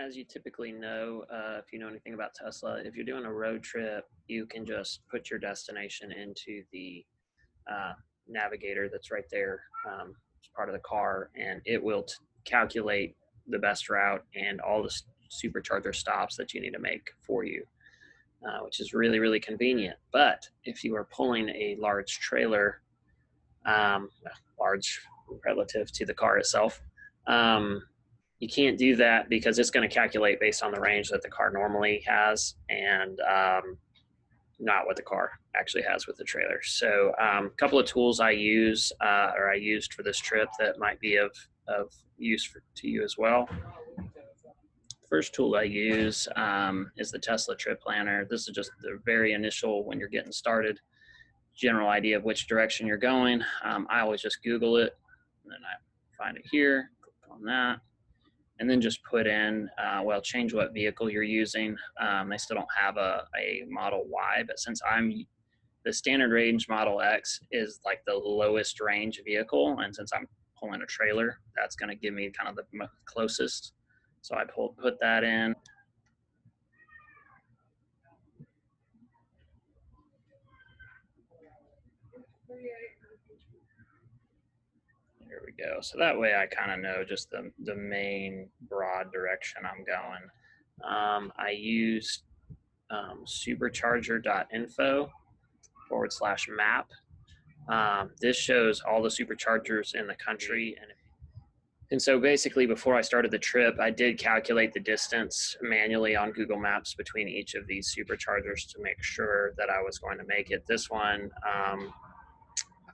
as you typically know, if you know anything about Tesla, if you're doing a road trip, you can just put your destination into the navigator that's right there as part of the car, and it will calculate the best route and all the supercharger stops that you need to make for you, which is really, really convenient. But if you are pulling a large trailer, large relative to the car itself, you can't do that because it's going to calculate based on the range that the car normally has, and not what the car actually has with the trailer. So a couple of tools I use or I used for this trip that might be of use to you as well. First tool I use is the Tesla trip planner. This is just the very initial, when you're getting started, general idea of which direction you're going. I always just Google it, and then I find it here, click on that, and then just put in, change what vehicle you're using. They still don't have a Model Y, but since the standard range Model X is like the lowest range vehicle, and since I'm pulling a trailer, that's gonna give me kind of the closest. So I put that in. There we go. So that way I kind of know just the main broad direction I'm going. I used supercharger.info/map. This shows all the superchargers in the country. And so basically, before I started the trip, I did calculate the distance manually on Google Maps between each of these superchargers to make sure that I was going to make it. This one, I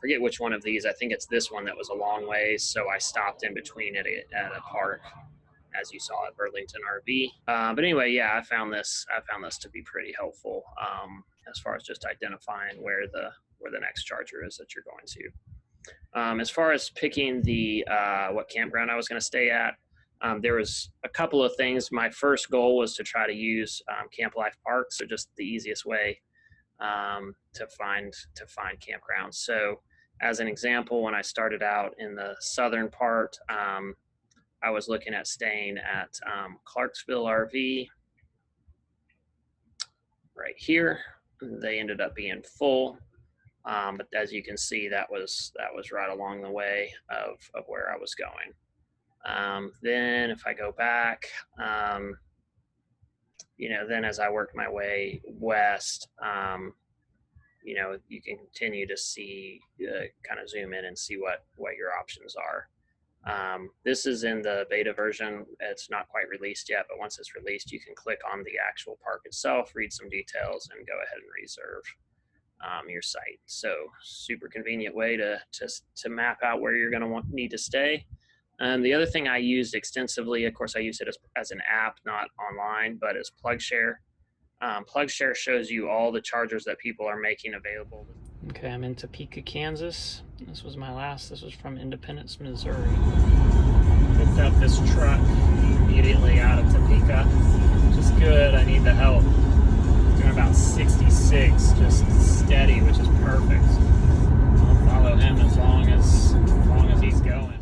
forget which one of these. I think it's this one that was a long ways, so I stopped in between it at a park, as you saw at Burlington RV. But anyway, yeah, I found this to be pretty helpful as far as just identifying where the next charger is that you're going to. As far as picking the what campground I was going to stay at, there was a couple of things. My first goal was to try to use Camp Life Parks, so just the easiest way to find campgrounds. So as an example, when I started out in the southern part, I was looking at staying at Clarksville RV right here. They ended up being full. But as you can see, that was right along the way of where I was going. Then if I go back, then as I worked my way west, you can continue to see, kind of zoom in and see what your options are. This is in the beta version. It's not quite released yet, but once it's released, you can click on the actual park itself, read some details, and go ahead and reserve your site. So super convenient way to map out where you're going to need to stay. The other thing I used extensively, of course I use it as an app, not online, but as PlugShare. PlugShare shows you all the chargers that people are making available. Okay, I'm in Topeka, Kansas. This was from Independence, Missouri. Picked up this truck immediately out of Topeka, which is good. I need the help. Doing about 66, just steady, which is perfect. I'll follow him as long as he's going.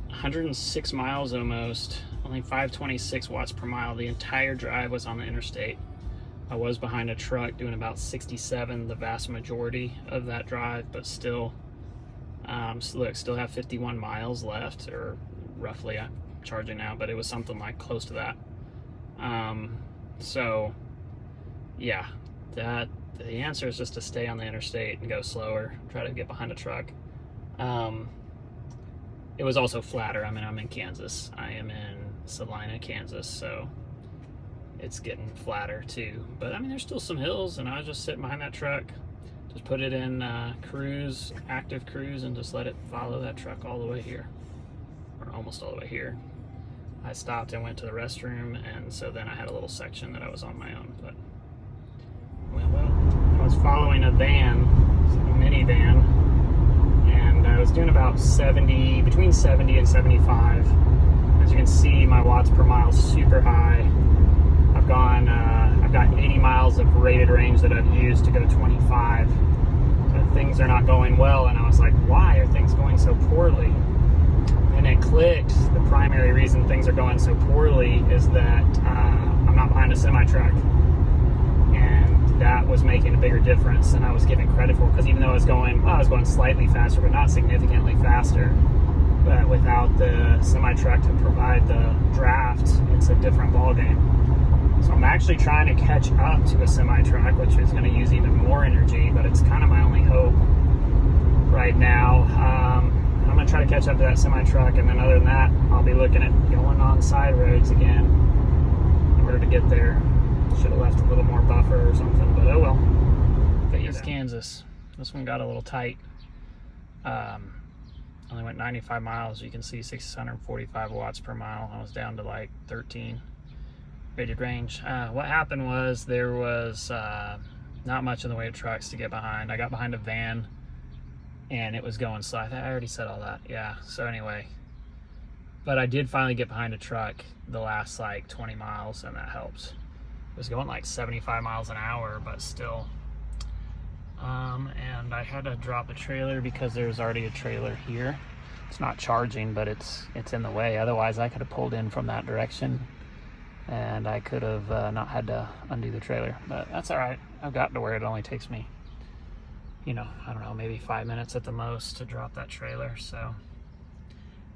106 miles almost, only 526 watts per mile. The entire drive was on the interstate. I was behind a truck doing about 67 the vast majority of that drive, but still, still have 51 miles left, or roughly. I'm charging now, but it was something like close to that. So yeah, the answer is just to stay on the interstate and go slower, try to get behind a truck. It was also flatter. I mean, I'm in Kansas. I am in Salina, Kansas, so it's getting flatter too. But I mean, there's still some hills, and I was just sitting behind that truck. Just put it in active cruise, and just let it follow that truck all the way here, or almost all the way here. I stopped and went to the restroom, and so then I had a little section that I was on my own, but went well. I was following a minivan, and I was doing about between 70 and 75. As you can see, my watts per mile is super high. I've got 80 miles of rated range that I've used to go 25. So things are not going well, and I was like, why are things going so poorly? And it clicked. The primary reason things are going so poorly is that I'm not behind a semi-truck. And that was making a bigger difference than I was giving credit for. Because even though I was going slightly faster, but not significantly faster. But without the semi-truck to provide the draft, it's a different ballgame. So I'm actually trying to catch up to a semi-truck, which is going to use even more energy, but it's kind of my only hope right now. I'm going to try to catch up to that semi-truck, and then other than that, I'll be looking at going on side roads again in order to get there. Should have left a little more buffer or something, but oh well. East Kansas. This one got a little tight. Only went 95 miles. You can see 645 watts per mile. I was down to like 13 rated range. What happened was there was not much in the way of trucks to get behind. I got behind a van and it was going slow. I already said all that. Yeah. So anyway, but I did finally get behind a truck the last like 20 miles, and that helps. It was going like 75 miles an hour, but still. And I had to drop the trailer because there's already a trailer here. It's not charging, but it's in the way. Otherwise, I could have pulled in from that direction, and I could have not had to undo the trailer. But that's all right. I've gotten to where it only takes me, I don't know, maybe 5 minutes at the most to drop that trailer. So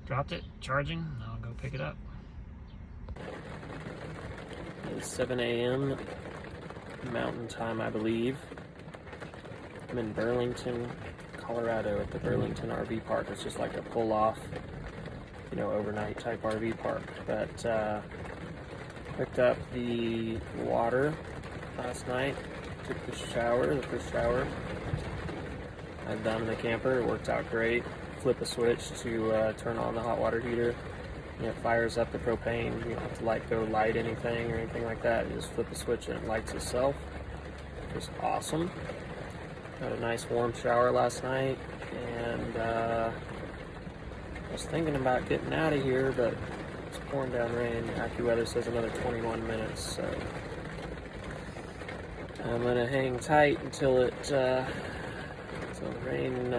dropped it, charging. I'll go pick it up. It's 7 a.m. Mountain Time, I believe. I'm in Burlington, Colorado at the Burlington RV Park. It's just like a pull-off, overnight type RV park. But picked up the water last night, took the first shower I've done in the camper. It worked out great. Flip a switch to turn on the hot water heater. And it fires up the propane. You don't have to go light anything or anything like that. You just flip a switch and it lights itself. It was awesome. Had a nice warm shower last night, and I was thinking about getting out of here, but it's pouring down rain. AccuWeather says another 21 minutes, so I'm gonna hang tight until the rain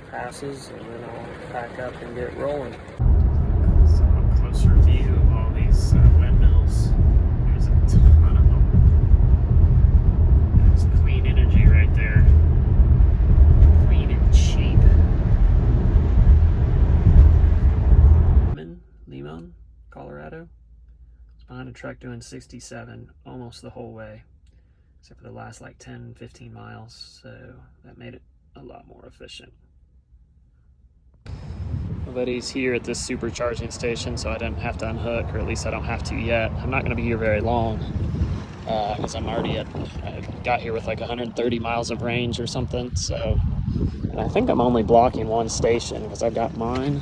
passes, and then I'll pack up and get rolling. So a closer view of all these windmills. There's a ton of them. There's clean energy right there. Clean and cheap. Limon, Colorado. It's behind a truck doing 67 almost the whole way, except for the last 10-15 miles, so that made it a lot more efficient. My buddy's here at this supercharging station, so I didn't have to unhook, or at least I don't have to yet. I'm not going to be here very long because I got here with 130 miles of range or something. So, and I think I'm only blocking one station because I've got mine,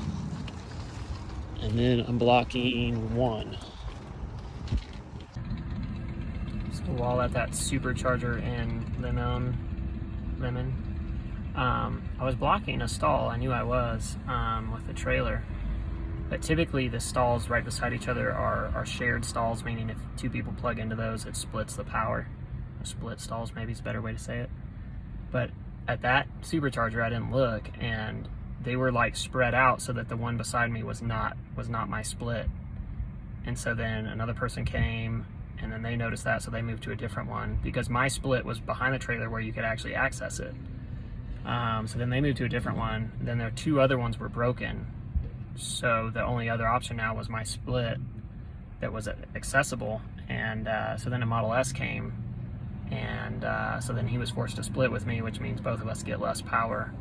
and then I'm blocking one. So while at that supercharger in Lemon, I was blocking a stall. I knew I was with the trailer, but typically the stalls right beside each other are shared stalls, meaning if two people plug into those, it splits the power. Or split stalls, maybe is a better way to say it. But at that supercharger, I didn't look, and they were spread out so that the one beside me was not my split. And so then another person came, and then they noticed that, so they moved to a different one because my split was behind the trailer where you could actually access it. So then they moved to a different one. Then their two other ones were broken. So the only other option now was my split that was accessible. And so then a Model S came. And so then he was forced to split with me, which means both of us get less power.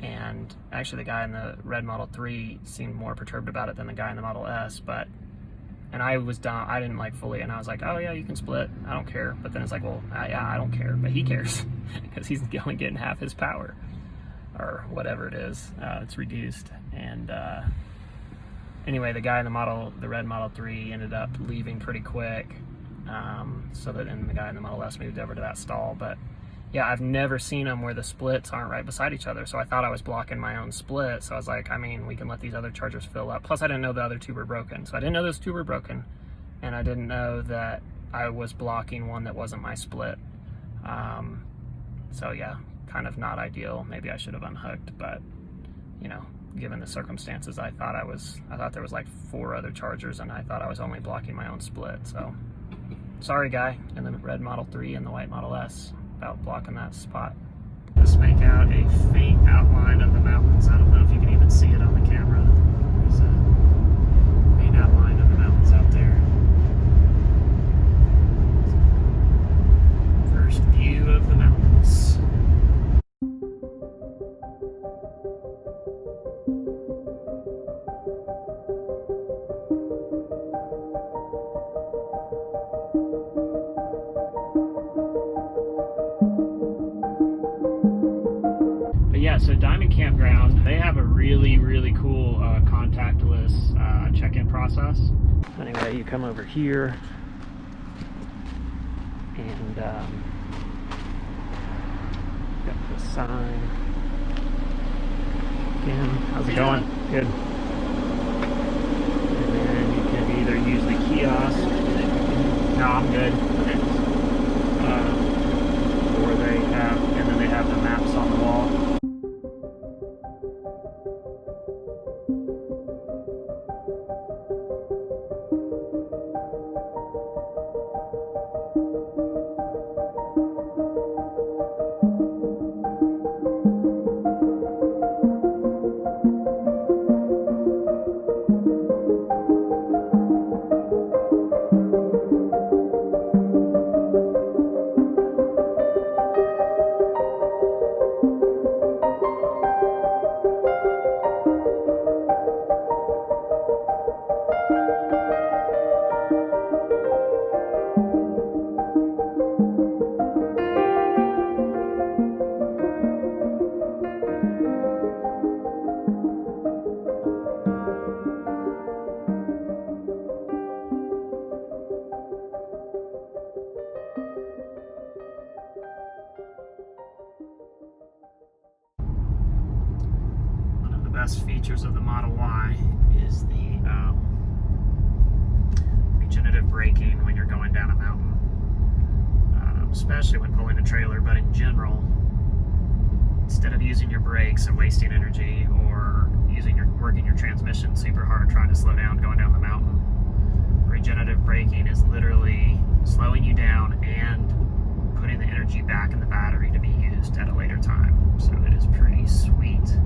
And actually the guy in the red Model 3 seemed more perturbed about it than the guy in the Model S. And I was done. I didn't fully, and I was like, oh yeah, you can split. I don't care. But then it's well, yeah, I don't care. But he cares because he's only getting half his power or whatever it is. It's reduced. And anyway, the guy in the red Model 3 ended up leaving pretty quick. So that then the guy in the Model S moved over to that stall. But yeah, I've never seen them where the splits aren't right beside each other. So I thought I was blocking my own split. So I was like, we can let these other chargers fill up. Plus I didn't know the other two were broken. So I didn't know those two were broken. And I didn't know that I was blocking one that wasn't my split. So yeah, kind of not ideal. Maybe I should have unhooked, but given the circumstances. I thought there was like 4 other chargers, and I thought I was only blocking my own split. So sorry, guy in the red Model 3 and the white Model S, about blocking that spot. Just make out a faint outline of the mountains. I don't know if you can even see it on the camera. There's a faint outline of the mountains out there. First view of the mountains. Yeah, so Diamond Campground, they have a really, really cool contactless check-in process. Anyway, you come over here and got the sign. Again, how's it going? Good. And then you can either use the kiosk. No, I'm good. Or they have, and then they have the maps on the wall. Best features of the Model Y is the regenerative braking when you're going down a mountain, especially when pulling a trailer, but in general, instead of using your brakes and wasting energy, or working your transmission super hard trying to slow down going down the mountain, regenerative braking is literally slowing you down and putting the energy back in the battery to be used at a later time. So it is pretty sweet.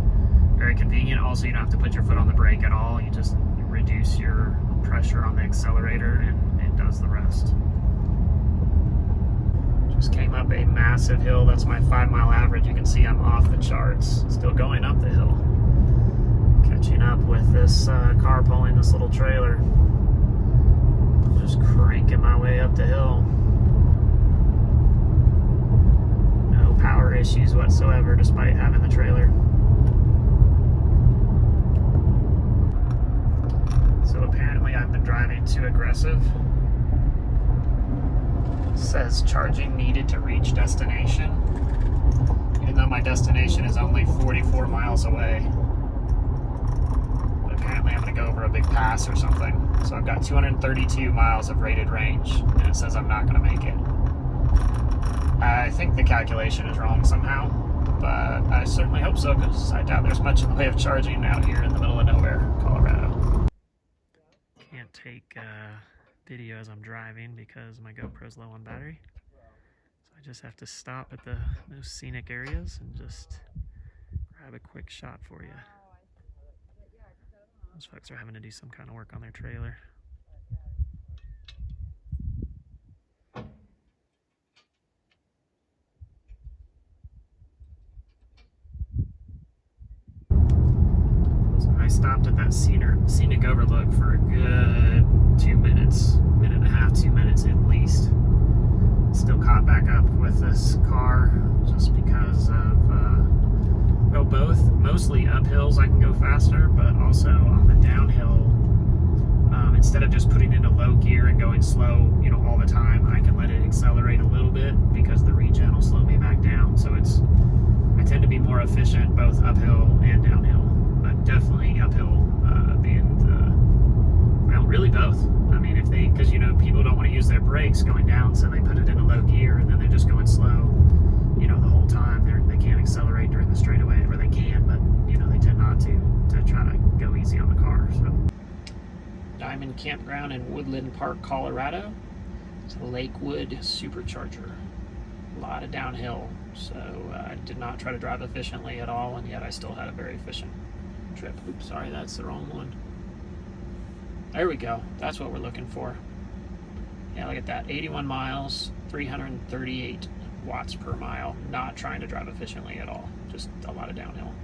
Very convenient. Also, you don't have to put your foot on the brake at all. You just reduce your pressure on the accelerator and it does the rest. Just came up a massive hill. That's my 5-mile average. You can see I'm off the charts. Still going up the hill. Catching up with this car pulling this little trailer. Just cranking my way up the hill. No power issues whatsoever despite having the trailer. So apparently I've been driving too aggressive. It says charging needed to reach destination, even though my destination is only 44 miles away. But apparently I'm going to go over a big pass or something. So I've got 232 miles of rated range, and it says I'm not going to make it. I think the calculation is wrong somehow, but I certainly hope so, because I doubt there's much in the way of charging out here in the middle of nowhere, Colorado. Can't take video as I'm driving because my GoPro's low on battery. So I just have to stop at the most scenic areas and just grab a quick shot for you. Those folks are having to do some kind of work on their trailer. I stopped at that scenic overlook for a good 2 minutes, minute and a half, 2 minutes at least. Still caught back up with this car just because of, well, both mostly uphills I can go faster, but also on the downhill, instead of just putting into low gear and going slow, you know, all the time, I can let it accelerate a little bit because the regen will slow me back down. So I tend to be more efficient both uphill and downhill. Definitely uphill being well, really both. I mean, because you know, people don't want to use their brakes going down, so they put it in a low gear and then they're just going slow, you know, the whole time. They can't accelerate during the straightaway, or they can, but you know, they tend not to campground in Woodland Park, Colorado. It's a Lakewood supercharger. A lot of downhill, so I did not try to drive efficiently at all, and yet I still had a very efficient trip. Oops, sorry, that's the wrong one. There we go. That's what we're looking for. Yeah, look at that. 81 miles, 338 watts per mile. Not trying to drive efficiently at all. Just a lot of downhill.